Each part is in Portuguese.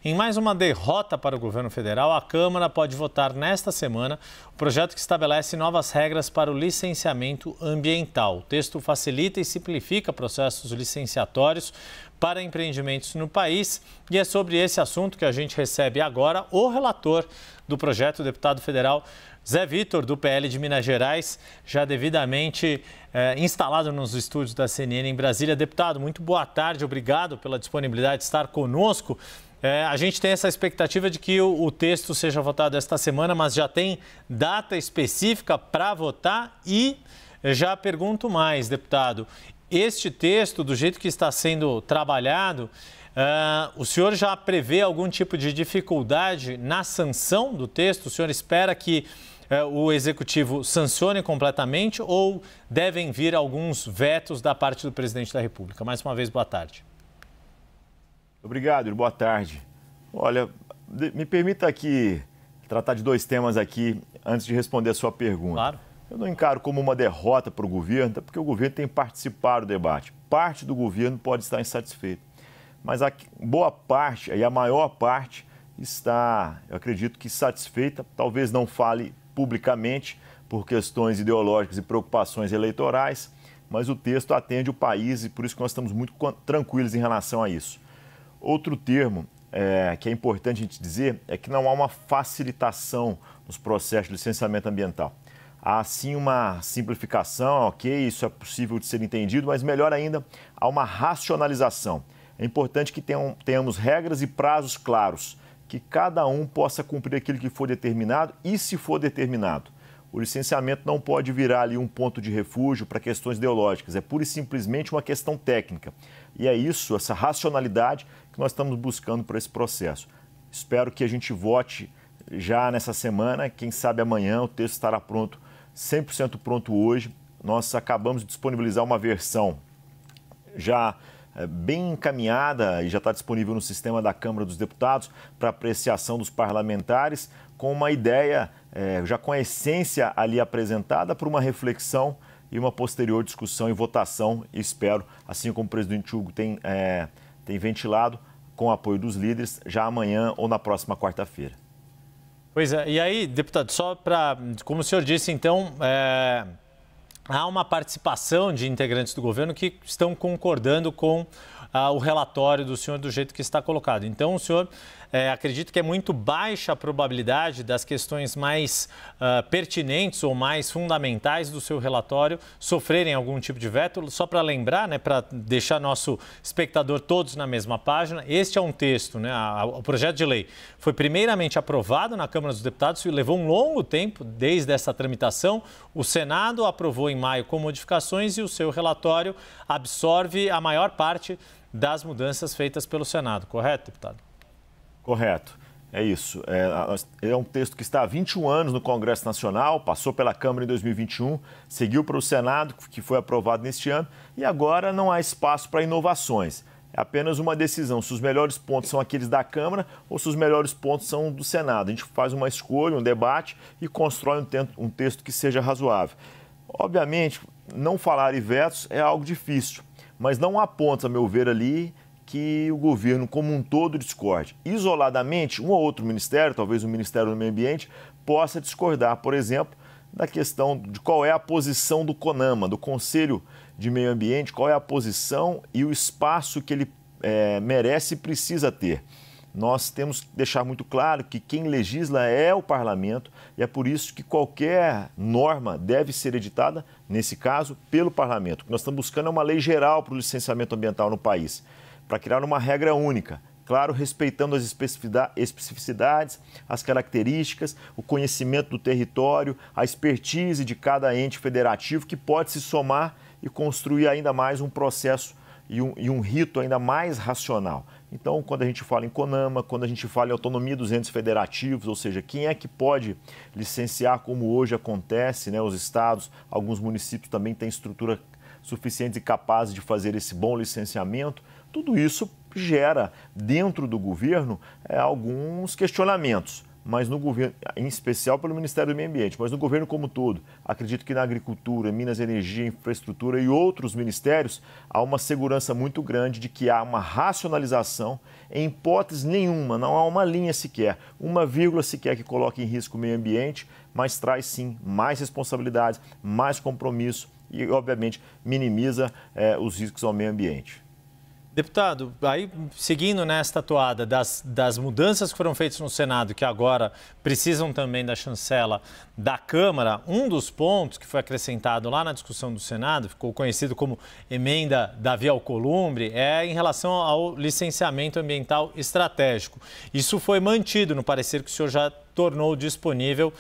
Em mais uma derrota para o governo federal, a Câmara pode votar nesta semana o projeto que estabelece novas regras para o licenciamento ambiental. O texto facilita e simplifica processos licenciatórios para empreendimentos no país. E é sobre esse assunto que a gente recebe agora o relator do projeto, o deputado federal Zé Vitor, do PL de Minas Gerais, já devidamente instalado nos estúdios da CNN em Brasília. Deputado, muito boa tarde, obrigado pela disponibilidade de estar conosco. A gente tem essa expectativa de que o texto seja votado esta semana, mas já tem data específica para votar e já pergunto mais, deputado, este texto, do jeito que está sendo trabalhado, o senhor já prevê algum tipo de dificuldade na sanção do texto? O senhor espera que o Executivo sancione completamente ou devem vir alguns vetos da parte do presidente da República? Mais uma vez, boa tarde. Obrigado, boa tarde. Olha, me permita aqui tratar de dois temas aqui antes de responder a sua pergunta. Claro. Eu não encaro como uma derrota para o governo, até porque o governo tem participado do debate. Parte do governo pode estar insatisfeito, mas a boa parte, e a maior parte, está, eu acredito que satisfeita, talvez não fale publicamente por questões ideológicas e preocupações eleitorais, mas o texto atende o país e por isso que nós estamos muito tranquilos em relação a isso. Outro termo que é importante a gente dizer é que não há uma facilitação nos processos de licenciamento ambiental. Há sim uma simplificação, ok, isso é possível de ser entendido, mas melhor ainda, há uma racionalização. É importante que tenhamos regras e prazos claros, que cada um possa cumprir aquilo que for determinado e se for determinado. O licenciamento não pode virar ali um ponto de refúgio para questões ideológicas, é pura e simplesmente uma questão técnica. E é isso, essa racionalidade que nós estamos buscando para esse processo. Espero que a gente vote já nessa semana, quem sabe amanhã o texto estará pronto, 100% pronto hoje. Nós acabamos de disponibilizar uma versão já bem encaminhada e já está disponível no sistema da Câmara dos Deputados para apreciação dos parlamentares, com uma ideia, já com a essência ali apresentada, para uma reflexão e uma posterior discussão e votação, espero, assim como o presidente Hugo tem ventilado, com o apoio dos líderes, já amanhã ou na próxima quarta-feira. Pois é, e aí, deputado, só para, como o senhor disse, então, há uma participação de integrantes do governo que estão concordando com o relatório do senhor do jeito que está colocado. Então, o senhor acredita que é muito baixa a probabilidade das questões mais pertinentes ou mais fundamentais do seu relatório sofrerem algum tipo de veto? Só para lembrar, né, para deixar nosso espectador todos na mesma página, este é um texto, né, o projeto de lei foi primeiramente aprovado na Câmara dos Deputados e levou um longo tempo desde essa tramitação. O Senado aprovou em maio com modificações e o seu relatório absorve a maior parte das mudanças feitas pelo Senado, correto, deputado? Correto, é isso. É um texto que está há 21 anos no Congresso Nacional, passou pela Câmara em 2021, seguiu para o Senado, que foi aprovado neste ano, e agora não há espaço para inovações. É apenas uma decisão se os melhores pontos são aqueles da Câmara ou se os melhores pontos são do Senado. A gente faz uma escolha, um debate e constrói um texto que seja razoável. Obviamente, não falar em vetos é algo difícil, mas não há pontos, a meu ver, ali que o governo como um todo discorde. Isoladamente, um ou outro ministério, talvez o Ministério do Meio Ambiente, possa discordar, por exemplo, da questão de qual é a posição do CONAMA, do Conselho de Meio Ambiente, qual é a posição e o espaço que ele merece e precisa ter. Nós temos que deixar muito claro que quem legisla é o parlamento e é por isso que qualquer norma deve ser editada, nesse caso, pelo parlamento. O que nós estamos buscando é uma lei geral para o licenciamento ambiental no país, para criar uma regra única, claro, respeitando as especificidades, as características, o conhecimento do território, a expertise de cada ente federativo que pode se somar e construir ainda mais um processo e um rito ainda mais racional. Então, quando a gente fala em CONAMA, quando a gente fala em autonomia dos entes federativos, ou seja, quem é que pode licenciar como hoje acontece, né? Os estados, alguns municípios também têm estrutura suficiente e capazes de fazer esse bom licenciamento, tudo isso gera dentro do governo alguns questionamentos. mas no governo, em especial pelo Ministério do Meio Ambiente, mas no governo como um todo. Acredito que na agricultura, Minas e Energia, Infraestrutura e outros ministérios, há uma segurança muito grande de que há uma racionalização, em hipótese nenhuma, não há uma linha sequer, uma vírgula sequer que coloque em risco o meio ambiente, mas traz sim mais responsabilidades, mais compromisso e, obviamente, minimiza os riscos ao meio ambiente. Deputado, aí seguindo nesta toada das mudanças que foram feitas no Senado, que agora precisam também da chancela da Câmara, um dos pontos que foi acrescentado lá na discussão do Senado, ficou conhecido como emenda Davi Alcolumbre, é em relação ao licenciamento ambiental estratégico. Isso foi mantido no parecer que o senhor já tornou disponível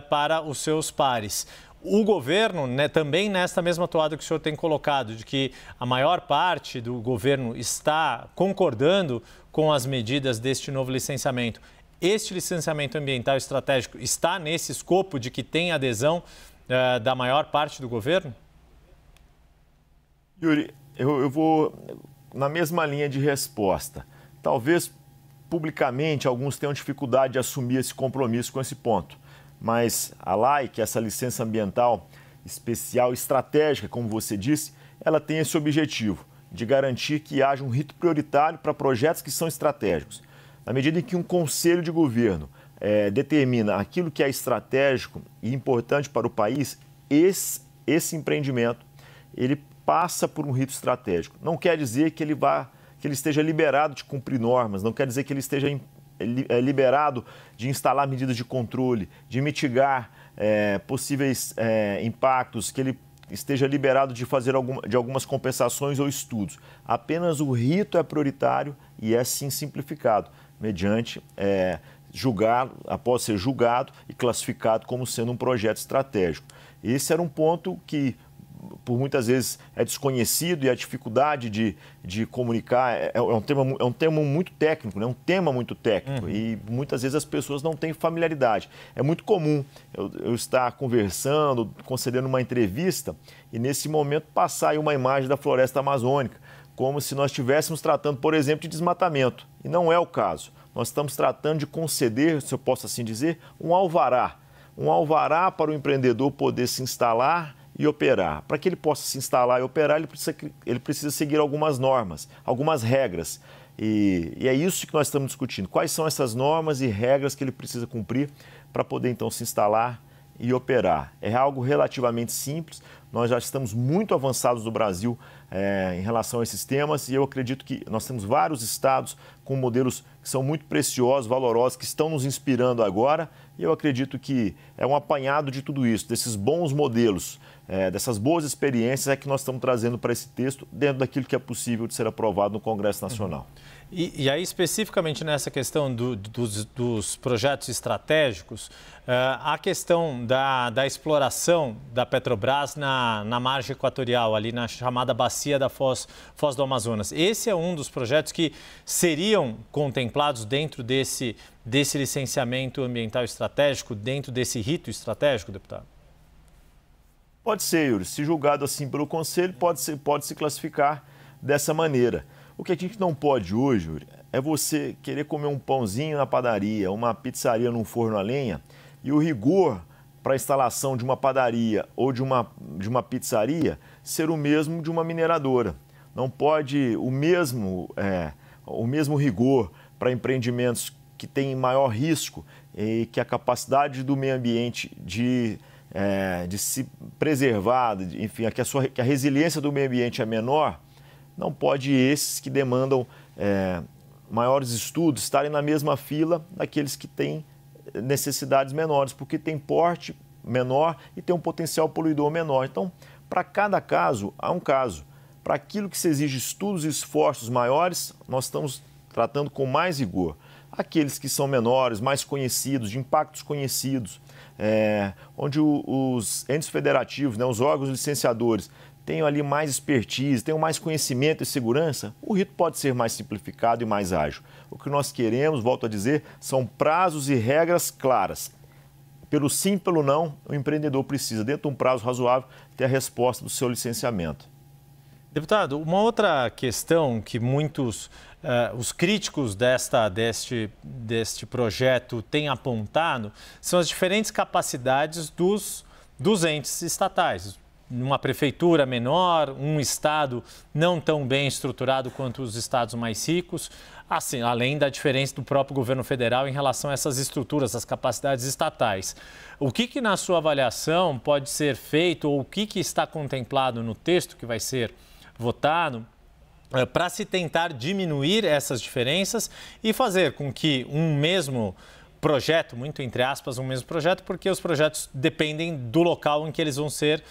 para os seus pares. O governo, né, também nesta mesma toada que o senhor tem colocado, de que a maior parte do governo está concordando com as medidas deste novo licenciamento. Este licenciamento ambiental estratégico está nesse escopo de que tem adesão da maior parte do governo? Yuri, eu vou na mesma linha de resposta. Talvez, publicamente, alguns tenham dificuldade de assumir esse compromisso com esse ponto. Mas a LAIC, essa licença ambiental especial estratégica, como você disse, ela tem esse objetivo de garantir que haja um rito prioritário para projetos que são estratégicos. Na medida em que um conselho de governo determina aquilo que é estratégico e importante para o país, esse empreendimento ele passa por um rito estratégico. Não quer dizer que ele esteja liberado de cumprir normas, não quer dizer que ele esteja liberado de instalar medidas de controle, de mitigar possíveis impactos, que ele esteja liberado de fazer algumas compensações ou estudos. Apenas o rito é prioritário e é sim simplificado, mediante após ser julgado e classificado como sendo um projeto estratégico. Esse era um ponto que, por muitas vezes, é desconhecido, e a dificuldade de comunicar é um tema muito técnico, né? Um tema muito técnico, e muitas vezes as pessoas não têm familiaridade. É muito comum eu estar conversando, concedendo uma entrevista e, nesse momento, passar aí uma imagem da floresta amazônica, como se nós estivéssemos tratando, por exemplo, de desmatamento. E não é o caso. Nós estamos tratando de conceder, se eu posso assim dizer, um alvará. Um alvará para o empreendedor poder se instalar e operar. Para que ele possa se instalar e operar, ele precisa seguir algumas normas, algumas regras. E é isso que nós estamos discutindo. Quais são essas normas e regras que ele precisa cumprir para poder, então, se instalar e operar? É algo relativamente simples. Nós já estamos muito avançados no Brasil em relação a esses temas, e eu acredito que nós temos vários estados com modelos que são muito preciosos, valorosos, que estão nos inspirando agora, e eu acredito que é um apanhado de tudo isso, desses bons modelos, dessas boas experiências é que nós estamos trazendo para esse texto, dentro daquilo que é possível de ser aprovado no Congresso Nacional. E aí, especificamente nessa questão dos projetos estratégicos, a questão da exploração da Petrobras na margem equatorial, ali na chamada Bacia da Foz do Amazonas. Esse é um dos projetos que seriam contemplados dentro desse licenciamento ambiental estratégico, dentro desse rito estratégico, deputado? Pode ser, Yuri. Se julgado assim pelo Conselho, pode se classificar dessa maneira. O que a gente não pode hoje, Yuri, é você querer comer um pãozinho na padaria, uma pizzaria num forno a lenha, e o rigor para a instalação de uma padaria ou de uma pizzaria ser o mesmo de uma mineradora. Não pode o mesmo rigor para empreendimentos que têm maior risco e que a capacidade do meio ambiente de se preservar, enfim, que a resiliência do meio ambiente é menor. Não pode esses que demandam maiores estudos estarem na mesma fila daqueles que têm necessidades menores, porque tem porte menor e tem um potencial poluidor menor. Então, para cada caso, há um caso. Para aquilo que se exige estudos e esforços maiores, nós estamos tratando com mais rigor. Aqueles que são menores, mais conhecidos, de impactos conhecidos, onde os entes federativos, né, os órgãos licenciadores, tenham ali mais expertise, tenham mais conhecimento e segurança, o rito pode ser mais simplificado e mais ágil. O que nós queremos, volto a dizer, são prazos e regras claras. Pelo sim, pelo não, o empreendedor precisa, dentro de um prazo razoável, ter a resposta do seu licenciamento. Deputado, uma outra questão que muitos os críticos deste projeto têm apontado são as diferentes capacidades dos entes estatais. Uma prefeitura menor, um estado não tão bem estruturado quanto os estados mais ricos, assim, além da diferença do próprio governo federal em relação a essas estruturas, as capacidades estatais. O que na sua avaliação pode ser feito ou o que está contemplado no texto que vai ser votado para se tentar diminuir essas diferenças e fazer com que um mesmo projeto, muito entre aspas, um mesmo projeto, porque os projetos dependem do local em que eles vão ser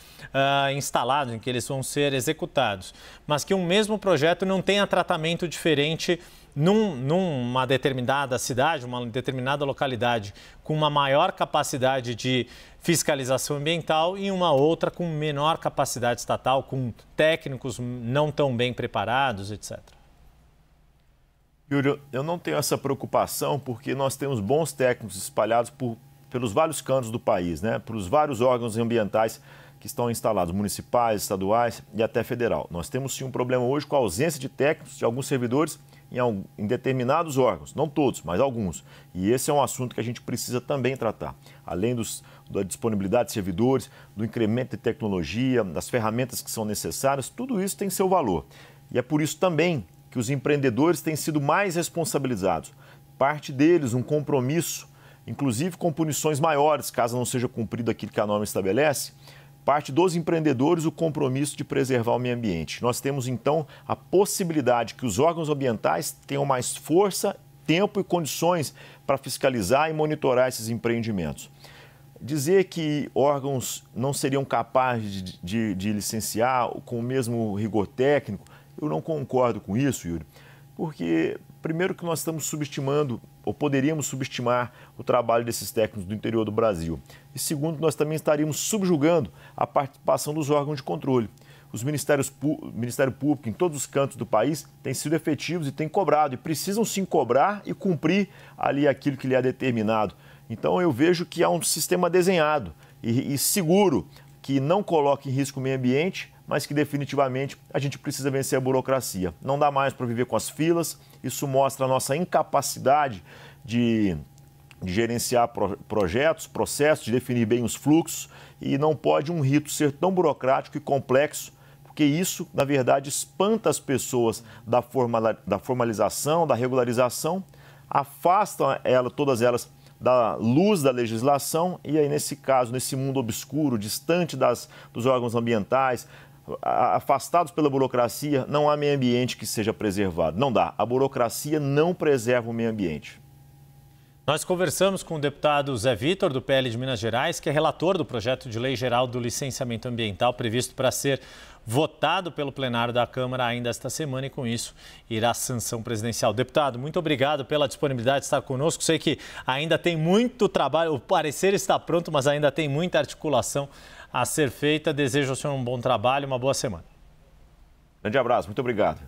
instalados, em que eles vão ser executados, mas que um mesmo projeto não tenha tratamento diferente numa determinada cidade, uma determinada localidade com uma maior capacidade de fiscalização ambiental e uma outra com menor capacidade estatal, com técnicos não tão bem preparados, etc. Yuri, eu não tenho essa preocupação porque nós temos bons técnicos espalhados pelos vários cantos do país, né? Pelos vários órgãos ambientais que estão instalados, municipais, estaduais e até federal. Nós temos sim um problema hoje com a ausência de técnicos de alguns servidores em determinados órgãos, não todos, mas alguns. E esse é um assunto que a gente precisa também tratar. Além da disponibilidade de servidores, do incremento de tecnologia, das ferramentas que são necessárias, tudo isso tem seu valor. E é por isso também que os empreendedores têm sido mais responsabilizados. Parte deles, um compromisso, inclusive com punições maiores, caso não seja cumprido aquilo que a norma estabelece. Parte dos empreendedores, o compromisso de preservar o meio ambiente. Nós temos, então, a possibilidade que os órgãos ambientais tenham mais força, tempo e condições para fiscalizar e monitorar esses empreendimentos. Dizer que órgãos não seriam capazes de licenciar com o mesmo rigor técnico, eu não concordo com isso, Yuri, porque, primeiro, que nós estamos subestimando, ou poderíamos subestimar, o trabalho desses técnicos do interior do Brasil. E, segundo, nós também estaríamos subjugando a participação dos órgãos de controle. Os Ministério Público, em todos os cantos do país, têm sido efetivos e têm cobrado, e precisam sim cobrar e cumprir ali aquilo que lhe é determinado. Então, eu vejo que há um sistema desenhado e seguro, que não coloca em risco o meio ambiente, mas que definitivamente a gente precisa vencer a burocracia. Não dá mais para viver com as filas, isso mostra a nossa incapacidade de gerenciar projetos, processos, de definir bem os fluxos, e não pode um rito ser tão burocrático e complexo, porque isso, na verdade, espanta as pessoas da formalização, da regularização, afasta todas elas da luz da legislação, e aí, nesse caso, nesse mundo obscuro, distante dos órgãos ambientais, afastados pela burocracia, não há meio ambiente que seja preservado. Não dá. A burocracia não preserva o meio ambiente. Nós conversamos com o deputado Zé Vitor, do PL de Minas Gerais, que é relator do projeto de lei geral do licenciamento ambiental, previsto para ser votado pelo plenário da Câmara ainda esta semana, e com isso irá à sanção presidencial. Deputado, muito obrigado pela disponibilidade de estar conosco. Sei que ainda tem muito trabalho, o parecer está pronto, mas ainda tem muita articulação a ser feita. Desejo ao senhor um bom trabalho e uma boa semana. Grande abraço, muito obrigado.